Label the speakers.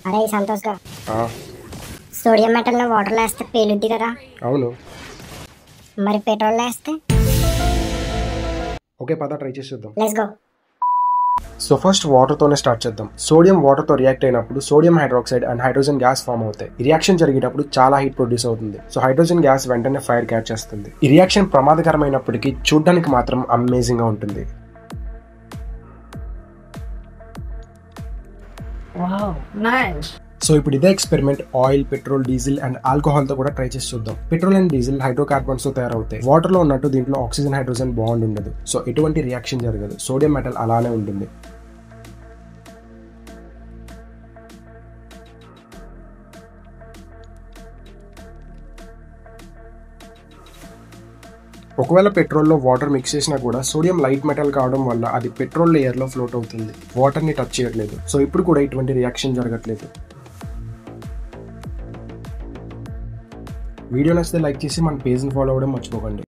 Speaker 1: అరే సంతోష్ గా
Speaker 2: ఆ,
Speaker 1: సోడియం మెటల్ ని వాటర్ లో వేస్తే పేలుద్ది కదా,
Speaker 2: అవును.
Speaker 1: మరి పెట్రోల్ లో వేస్తే?
Speaker 2: ఓకే, పద ట్రై చేసి చూద్దాం.
Speaker 1: Let's go.
Speaker 2: సో ఫస్ట్ వాటర్తోనే స్టార్ట్ చేద్దాం. సోడియం వాటర్తో రియాక్ట్ అయినప్పుడు sodium hydroxide and hydrogen gas form అవుతాయి. ఈ రియాక్షన్ జరిగేటప్పుడు చాలా హీట్ ప్రొడ్యూస్ అవుతుంది. సో హైడ్రోజన్ గ్యాస్ వెంటనే ఫైర్ క్యాచ్ చేస్తుంది. ఈ రియాక్షన్ ప్రమాదకరమైనప్పటికీ చూడడానికి మాత్రం అమేజింగ్ గా ఉంటుంది.
Speaker 3: Wow, nice.
Speaker 2: సో ఇప్పుడు ఇదే experiment oil, petrol, diesel and alcohol తో కూడా ట్రై చేసి చూద్దాం. పెట్రోల్ అండ్ డీజిల్ హైడ్రోకార్బన్స్ తో తయారవుతాయి. వాటర్ లో ఉన్నట్టు దీంట్లో ఆక్సిజన్ హైడ్రోజన్ బాండ్ ఉండదు. సో ఎటువంటి రియాక్షన్ జరగదు. సోడియం మెటల్ అలానే ఉంటుంది. ఒకవేళ పెట్రోల్లో వాటర్ మిక్స్ చేసినా కూడా సోడియం లైట్ మెటల్ కావడం వల్ల అది పెట్రోల్ లేయర్ లో ఫ్లోట్ అవుతుంది. వాటర్ ని టచ్ చేయట్లేదు. సో ఇప్పుడు కూడా ఇటువంటి రియాక్షన్ జరగట్లేదు. వీడియో నచ్చితే లైక్ చేసి మన పేజ్ని ఫాలో అవ్వడం మర్చిపోకండి.